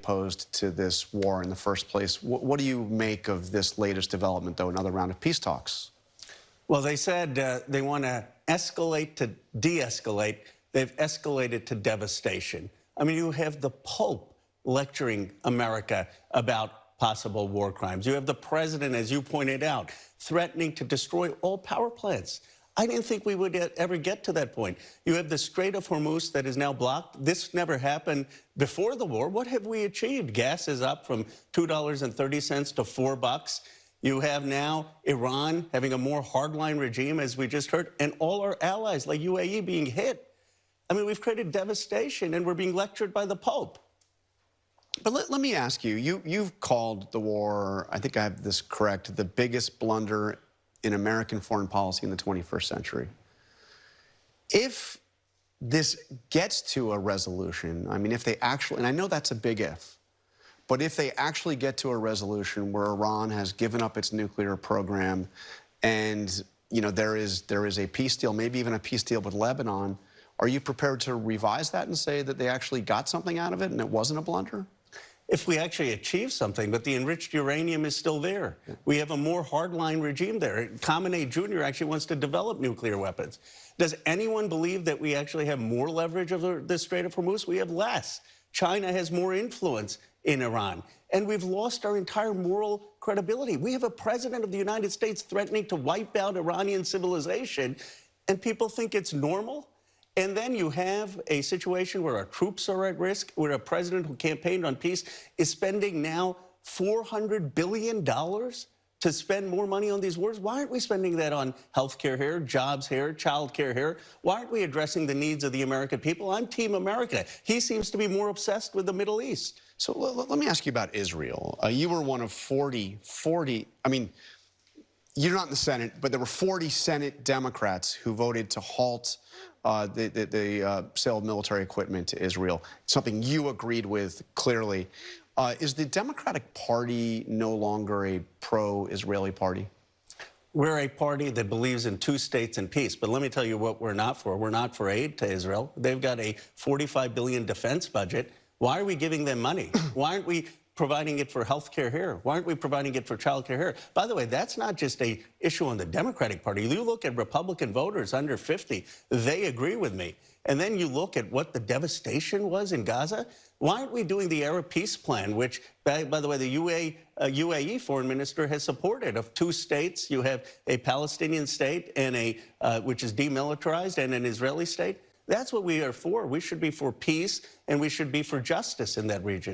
opposed to this war in the first place. What do you make of this latest development, though, another round of peace talks? Well, they said they want to escalate to de-escalate. They've escalated to devastation. I mean, you have the Pope lecturing America about possible war crimes. You have the president, as you pointed out, threatening to destroy all power plants. I didn't think we would ever get to that point. You have the Strait of Hormuz that is now blocked. This never happened before the war. What have we achieved? Gas is up from $2.30 to $4. You have now Iran having a more hardline regime, as we just heard, and all our allies like UAE being hit. I mean, we've created devastation, and we're being lectured by the Pope. But let me ask you, you've called the war, I think I have this correct, the biggest blunder in American foreign policy in the 21st century. If this gets to a resolution, I mean, if they actually, and I know that's a big if, but if they actually get to a resolution where Iran has given up its nuclear program and, you know, there is a peace deal, maybe even a peace deal with Lebanon, are you prepared to revise that and say that they actually got something out of it and it wasn't a blunder? If we actually achieve something, but the enriched uranium is still there. We have a more hardline regime there. Khamenei Jr. actually wants to develop nuclear weapons. Does anyone believe that we actually have more leverage over the Strait of Hormuz? We have less. China has more influence in Iran. And we've lost our entire moral credibility. We have a president of the United States threatening to wipe out Iranian civilization, and people think it's normal? And then you have a situation where our troops are at risk, where a president who campaigned on peace is spending now $400 billion to spend more money on these wars. Why aren't we spending that on health care here, jobs here, child care here? Why aren't we addressing the needs of the American people? I'm Team America. He seems to be more obsessed with the Middle East. So let me ask you about Israel. You were one of 40, I mean, you're not in the Senate, but there were 40 Senate Democrats who voted to halt the sale of military equipment to Israel, something you agreed with clearly. Is the Democratic Party no longer a pro-Israeli party? We're a party that believes in two states and peace. But let me tell you what we're not for. We're not for aid to Israel. They've got a $45 billion defense budget. Why are we giving them money? Why aren't we providing it for health care here? Why aren't we providing it for child care here? By the way, that's not just an issue on the Democratic Party. You look at Republican voters under 50, they agree with me. And then you look at what the devastation was in Gaza. Why aren't we doing the Arab Peace Plan, which, by the way, the UAE foreign minister has supported? Of two states, you have a Palestinian state and which is demilitarized, and an Israeli state. That's what we are for. We should be for peace, and we should be for justice in that region.